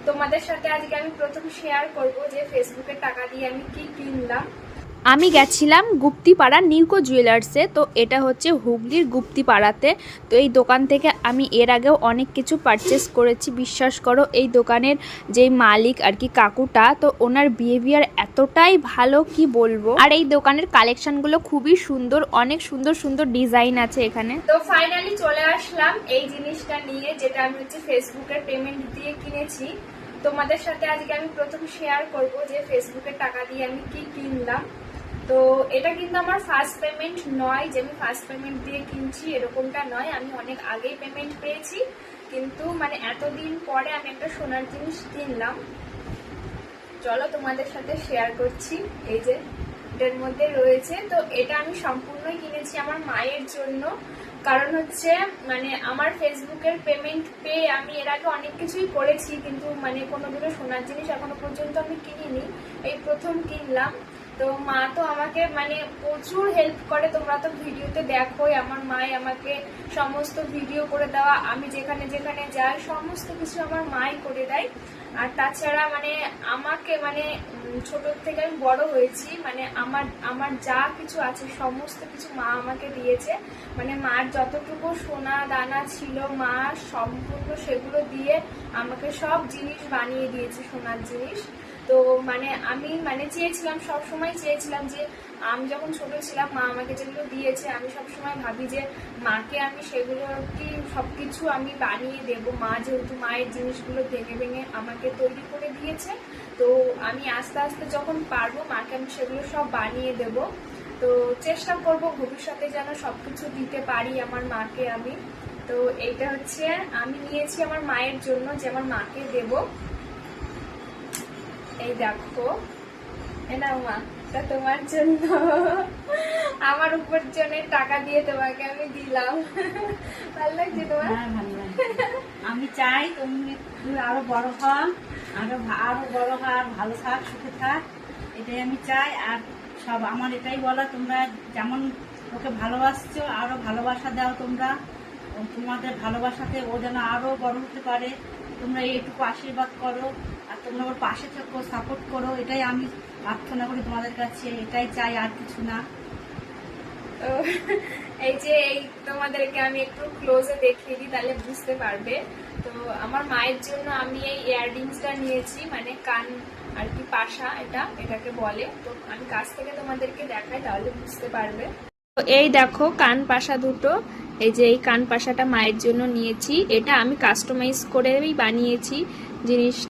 তোমাদের সাথে আজকে আমি প্রথম শেয়ার করব যে ফেসবুকের টাকা দিয়ে আমি কি কিনলাম। আমি গেছিলাম গুপ্তিপাড়া নিউকো জুয়েলার্সে। তো এটা হচ্ছে হুগলির গুপ্তিপাড়াতে। তো এই দোকান থেকে আমি এর আগেও অনেক কিছু পারচেস করেছি। বিশ্বাস করো এই দোকানের যেই মালিক আর কি কাকুটা, তো ওনার বিহেভিয়ার এতটাই ভালো কি বলবো। আর এই দোকানের কালেকশনগুলো খুবই সুন্দর, অনেক সুন্দর সুন্দর ডিজাইন আছে এখানে। তো ফাইনালি চলে আসলাম এই জিনিসটা নিয়ে, যেটা আমি হচ্ছে ফেসবুকের পেমেন্ট দিয়ে কিনেছি। তোমাদের সাথে আজকে আমি প্রথম শেয়ার করব যে ফেসবুকের টাকা দিয়ে আমি কি কিনলাম। তো এটা কিন্তু আমার ফার্স্ট পেমেন্ট নয়, যে আমি ফার্স্ট পেমেন্ট দিয়ে কিনছি এরকমটা নয়। আমি অনেক আগেই পেমেন্ট পেয়েছি, কিন্তু মানে এতদিন পরে আমি একটা সোনার জিনিস কিনলাম। চলো তোমাদের সাথে শেয়ার করছি। এই যে এটার মধ্যে রয়েছে, তো এটা আমি সম্পূর্ণই কিনেছি আমার মায়ের জন্য। কারণ হচ্ছে মানে আমার ফেসবুকের পেমেন্ট পেয়ে আমি এর আগে অনেক কিছুই করেছি, কিন্তু মানে কোনোদিনও সোনার জিনিস এখনো পর্যন্ত আমি কিনিনি, এই প্রথম কিনলাম। তো মা তো আমাকে মানে প্রচুর হেল্প করে, তোমরা তো ভিডিওতে দেখোই আমার মাই আমাকে সমস্ত ভিডিও করে দেওয়া, আমি যেখানে যেখানে যাই সমস্ত কিছু আমার মাই করে দেয়। আর তাছাড়া মানে আমাকে মানে ছোট থেকে আমি বড় হয়েছি, মানে আমার আমার যা কিছু আছে সমস্ত কিছু মা আমাকে দিয়েছে। মানে মার যতটুকু সোনা দানা ছিল মা সম্পূর্ণ সেগুলো দিয়ে আমাকে সব জিনিস বানিয়ে দিয়েছে, সোনার জিনিস। তো মানে আমি মানে চেয়েছিলাম, সব সময় চেয়েছিলাম যে আমি যখন ছোট ছিলাম মা আমাকে যেগুলো দিয়েছে আমি সব সময় ভাবি যে মাকে আমি সেগুলো কি সবকিছু আমি বানিয়ে দেব। মা যেহেতু মায়ের জিনিসগুলো ভেঙে ভেঙে আমাকে তৈরি করে দিয়েছে, তো আমি আস্তে আস্তে যখন পারবো মাকে আমি সেগুলো সব বানিয়ে দেব। তো চেষ্টা করব ভবিষ্যতে যেন সবকিছু দিতে পারি আমার মাকে আমি। তো এইটা হচ্ছে আমি নিয়েছি আমার মায়ের জন্য, যে আমার মাকে দেব। এই দেখো, এনাও মা, তা তোমার জন্য আমার উপার্জনের টাকা দিয়ে তোমাকে আমি দিলাম। ভালো লাগছে তোমার? হ্যাঁ, ভালো লাগে। আমি চাই তুমি আরো বড় হও, আরো বড় হও, আর ভালো থাক, সুখে থাক, এটাই আমি চাই। আর সব আমার এটাই বলা, তোমরা যেমন ওকে ভালোবাসছো আরো ভালোবাসা দাও তোমরা। তোমাদের ভালোবাসাতে ও যেন আরো বড় হতে পারে, তোমরা এইটুকু আশীর্বাদ করো। আর তোমরা ওর পাশে থেকো, সাপোর্ট করো, এটাই আমি প্রার্থনা করি তোমাদের কাছে, এটাই চাই, আর কিছু না। তো এই যে এই তোমাদেরকে আমি একটু ক্লোজে দেখিয়ে দিই, তাহলে বুঝতে পারবে। তো আমার মায়ের জন্য আমি এই ইয়াররিংসটা নিয়েছি, মানে কান আর কি পাশা, এটাকে বলে। তো আমি কাছ থেকে তোমাদেরকে দেখাই, তাহলে বুঝতে পারবে। তো এই দেখো কান পাশা দুটো, এই যে এই কান পাশাটা মায়ের জন্য নিয়েছি। এটা আমি কাস্টমাইজ করেই বানিয়েছি জিনিস,